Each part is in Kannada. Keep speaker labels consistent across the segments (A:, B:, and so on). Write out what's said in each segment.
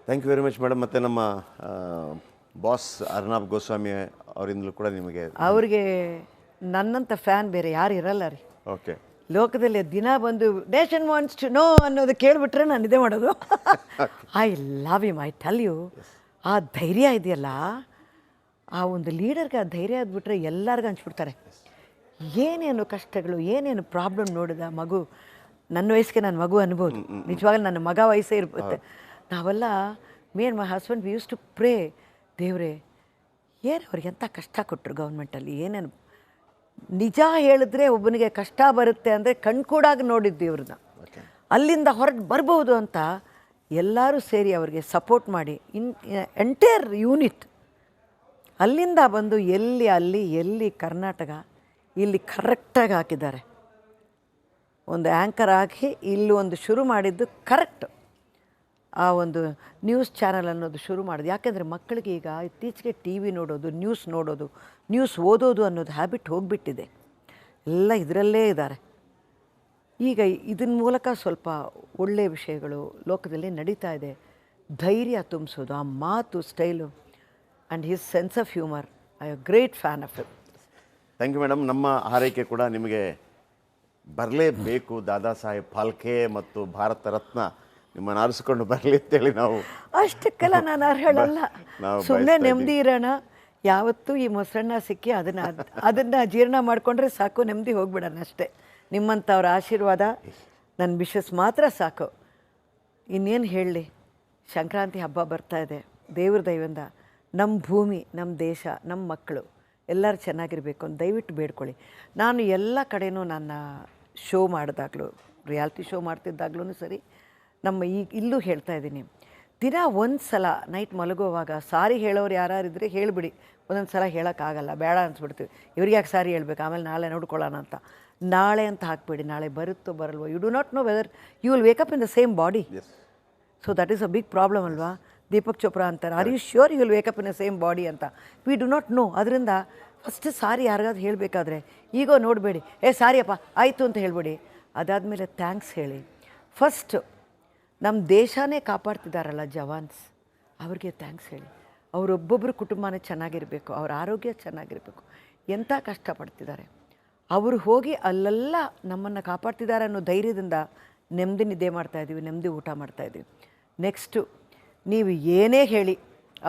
A: Thank you very much madam. ಮತ್ತು ನಮ್ಮ ಬಾಸ್ ಅರ್ನಾಬ್ ಗೋಸ್ವಾಮಿ ಅವರಿಂದಲೂ ಕೂಡ ನಿಮಗೆ
B: ಅವ್ರಿಗೆ ನನ್ನಂಥ ಫ್ಯಾನ್ ಬೇರೆ ಯಾರು ಇರಲ್ಲ ರೀ.
A: ಓಕೆ,
B: ಲೋಕದಲ್ಲಿ ದಿನ ಬಂದು ನೇಷನ್ ವಾಂಟ್ಸ್ ಟು ನೋ ಅನ್ನೋದು ಕೇಳಿಬಿಟ್ರೆ ನಾನು ಇದೇ ಮಾಡೋದು. I love you, I tell you. ಆ ಧೈರ್ಯ ಇದೆಯಲ್ಲ, ಆ ಒಂದು ಲೀಡರ್ಗೆ ಆ ಧೈರ್ಯ ಆದ್ಬಿಟ್ರೆ ಎಲ್ಲರಿಗೂ ಹಂಚ್ಬಿಡ್ತಾರೆ. ಏನೇನು ಕಷ್ಟಗಳು, ಏನೇನು ಪ್ರಾಬ್ಲಮ್ ನೋಡಿದ ಮಗು. ನನ್ನ ವಯಸ್ಸಿಗೆ ನನ್ನ ಮಗು ಅನ್ಬೋದು, ನಿಜವಾಗ್ಲೂ ನನ್ನ ಮಗ ವಯಸ್ಸೇ ಇರುತ್ತೆ. ನಾವೆಲ್ಲ my husband we use to pray, ದೇವರೇ ಏನು ಅವ್ರಿಗೆ ಎಂಥ ಕಷ್ಟ ಕೊಟ್ಟರು ಗೌರ್ಮೆಂಟಲ್ಲಿ, ಏನೇನು. ನಿಜ ಹೇಳಿದ್ರೆ ಒಬ್ಬನಿಗೆ ಕಷ್ಟ ಬರುತ್ತೆ ಅಂದರೆ ಕಣ್ಕೂಡಾಗಿ ನೋಡಿದ್ದು ಇವ್ರನ್ನ. ಅಲ್ಲಿಂದ ಹೊರಗೆ ಬರ್ಬೋದು ಅಂತ ಎಲ್ಲರೂ ಸೇರಿ ಅವ್ರಿಗೆ ಸಪೋರ್ಟ್ ಮಾಡಿ ಎಂಟೈರ್ ಯೂನಿಟ್ ಅಲ್ಲಿಂದ ಬಂದು ಎಲ್ಲಿ ಕರ್ನಾಟಕ ಇಲ್ಲಿ ಕರೆಕ್ಟಾಗಿ ಹಾಕಿದ್ದಾರೆ. ಒಂದು ಆ್ಯಂಕರ್ ಹಾಕಿ ಇಲ್ಲಿ ಒಂದು ಶುರು ಮಾಡಿದ್ದು ಕರೆಕ್ಟ್. ಆ ಒಂದು ನ್ಯೂಸ್ ಚಾನಲ್ ಅನ್ನೋದು ಶುರು ಮಾಡೋದು. ಯಾಕೆಂದರೆ ಮಕ್ಕಳಿಗೆ ಈಗ ಇತ್ತೀಚೆಗೆ ಟಿ ವಿ ನೋಡೋದು, ನ್ಯೂಸ್ ನೋಡೋದು, ನ್ಯೂಸ್ ಓದೋದು ಅನ್ನೋದು ಹ್ಯಾಬಿಟ್ ಹೋಗಿಬಿಟ್ಟಿದೆ. ಎಲ್ಲ ಇದರಲ್ಲೇ ಇದ್ದಾರೆ. ಈಗ ಇದನ್ನ ಮೂಲಕ ಸ್ವಲ್ಪ ಒಳ್ಳೆಯ ವಿಷಯಗಳು ಲೋಕದಲ್ಲಿ ನಡೀತಾ ಇದೆ. ಧೈರ್ಯ ತುಂಬಿಸೋದು, ಆ ಮಾತು style and his sense of humour, I am great fan of it.
A: Thank you madam. ನಮ್ಮ ಹಾರೈಕೆ ಕೂಡ ನಿಮಗೆ ಬರಲೇಬೇಕು. ದಾದಾ ಸಾಹೇಬ್ ಫಾಲ್ಕೆ ಮತ್ತು ಭಾರತ ರತ್ನ ನಿಮ್ಮನ್ನು ಆರಿಸಿಕೊಂಡು ಬರಲಿ ಅಂತೇಳಿ ನಾವು
B: ಅಷ್ಟಕ್ಕೆಲ್ಲ ನಾನು ಅರ್ಹಳಲ್ಲ. ಸುಮ್ಮನೆ ನೆಮ್ಮದಿ ಇರೋಣ. ಯಾವತ್ತೂ ಈ ಮೊಸರನ್ನ ಸಿಕ್ಕಿ ಅದನ್ನು ಜೀರ್ಣ ಮಾಡಿಕೊಂಡ್ರೆ ಸಾಕು, ನೆಮ್ಮದಿ ಹೋಗ್ಬಿಡೋಣ ಅಷ್ಟೇ. ನಿಮ್ಮಂಥವ್ರ ಆಶೀರ್ವಾದ ನನ್ನ ವಿಶಸ್ ಮಾತ್ರ ಸಾಕು. ಇನ್ನೇನು ಹೇಳಲಿ, ಸಂಕ್ರಾಂತಿ ಹಬ್ಬ ಬರ್ತಾ ಇದೆ. ದೇವ್ರ ದಯವಿಂದ ನಮ್ಮ ಭೂಮಿ, ನಮ್ಮ ದೇಶ, ನಮ್ಮ ಮಕ್ಕಳು ಎಲ್ಲರೂ ಚೆನ್ನಾಗಿರಬೇಕು ಅಂತ ದಯವಿಟ್ಟು ಬೇಡ್ಕೊಳ್ಳಿ. ನಾನು ಎಲ್ಲ ಕಡೆಯೂ ನನ್ನ ಶೋ ಮಾಡಿದಾಗಲೂ, ರಿಯಾಲಿಟಿ ಶೋ ಮಾಡ್ತಿದ್ದಾಗ್ಲೂ ಸರಿ, ನಮ್ಮ ಇಲ್ಲೂ ಹೇಳ್ತಾ ಇದ್ದೀನಿ, ದಿನ ಒಂದು ಸಲ ನೈಟ್ ಮಲಗುವಾಗ ಸಾರಿ ಹೇಳೋರು ಯಾರಿದ್ರೆ ಹೇಳಿಬಿಡಿ. ಒಂದೊಂದು ಸಲ ಹೇಳೋಕ್ಕಾಗಲ್ಲ, ಬೇಡ ಅನ್ಸ್ಬಿಡ್ತೀವಿ. ಇವ್ರಿಗೆ ಯಾಕೆ ಸಾರಿ ಹೇಳ್ಬೇಕು, ಆಮೇಲೆ ನಾಳೆ ನೋಡ್ಕೊಳ್ಳೋಣ ಅಂತ. ನಾಳೆ ಅಂತ ಹಾಕ್ಬೇಡಿ, ನಾಳೆ ಬರುತ್ತೋ ಬರಲ್ವೋ. You do not know whether you will wake up in the same body. So that is a big problem ಅಲ್ವಾ. ದೀಪಕ್ ಚೋಪ್ರಾ ಅಂತಾರೆ, are you sure you will wake up in the same body ಅಂತ. We do not know. ಅದರಿಂದ ಫಸ್ಟ್ ಸಾರಿ ಯಾರಿಗಾದ್ರು ಹೇಳಬೇಕಾದ್ರೆ ಈಗೋ ನೋಡಬೇಡಿ, ಸಾರಿಯಪ್ಪ ಆಯಿತು ಅಂತ ಹೇಳಬೇಡಿ. ಅದಾದಮೇಲೆ ಥ್ಯಾಂಕ್ಸ್ ಹೇಳಿ. ಫಸ್ಟು ನಮ್ಮ ದೇಶನೇ ಕಾಪಾಡ್ತಿದ್ದಾರಲ್ಲ ಜವಾನ್ಸ್, ಅವ್ರಿಗೆ ಥ್ಯಾಂಕ್ಸ್ ಹೇಳಿ. ಅವರೊಬ್ಬೊಬ್ಬರು ಕುಟುಂಬನೇ ಚೆನ್ನಾಗಿರಬೇಕು, ಅವ್ರ ಆರೋಗ್ಯ ಚೆನ್ನಾಗಿರಬೇಕು. ಎಂಥ ಕಷ್ಟಪಡ್ತಿದ್ದಾರೆ ಅವರು. ಹೋಗಿ ಅಲ್ಲೆಲ್ಲ ನಮ್ಮನ್ನು ಕಾಪಾಡ್ತಿದ್ದಾರೆ ಅನ್ನೋ ಧೈರ್ಯದಿಂದ ನೆಮ್ಮದಿ ನಿದ್ದೆ ಮಾಡ್ತಾಯಿದ್ದೀವಿ, ನೆಮ್ಮದಿ ಊಟ ಮಾಡ್ತಾಯಿದ್ದೀವಿ. ನೆಕ್ಸ್ಟು ನೀವು ಏನೇ ಹೇಳಿ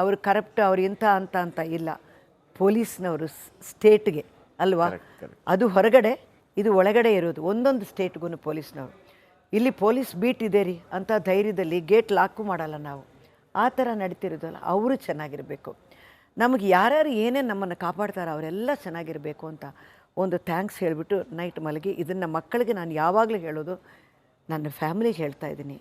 B: ಅವರು ಕರಪ್ಟ್, ಅವ್ರು ಇಂಥ ಅಂತ ಇಲ್ಲ. ಪೊಲೀಸ್ನವರು ಸ್ಟೇಟ್ಗೆ ಅಲ್ವಾ, ಅದು ಹೊರಗಡೆ, ಇದು ಒಳಗಡೆ ಇರೋದು. ಒಂದೊಂದು ಸ್ಟೇಟ್ಗೂ ಪೊಲೀಸ್ನವರು. ಇಲ್ಲಿ ಪೊಲೀಸ್ ಬೀಟ್ ಇದೆ ರೀ ಅಂತ ಧೈರ್ಯದಲ್ಲಿ ಗೇಟ್ ಲಾಕು ಮಾಡಲ್ಲ ನಾವು. ಆ ಥರ ನಡೀತಿರೋದಲ್ಲ. ಅವರು ಚೆನ್ನಾಗಿರಬೇಕು. ನಮಗೆ ಯಾರ್ಯಾರು ಏನೇನು ನಮ್ಮನ್ನು ಕಾಪಾಡ್ತಾರೋ ಅವರೆಲ್ಲ ಚೆನ್ನಾಗಿರಬೇಕು ಅಂತ ಒಂದು ಥ್ಯಾಂಕ್ಸ್ ಹೇಳಿಬಿಟ್ಟು ನೈಟ್ ಮಲಗಿ. ಇದನ್ನು ಮಕ್ಕಳಿಗೆ ನಾನು ಯಾವಾಗಲೂ ಹೇಳೋದು, ನನ್ನ ಫ್ಯಾಮಿಲಿಗೆ ಹೇಳ್ತಾ ಇದ್ದೀನಿ,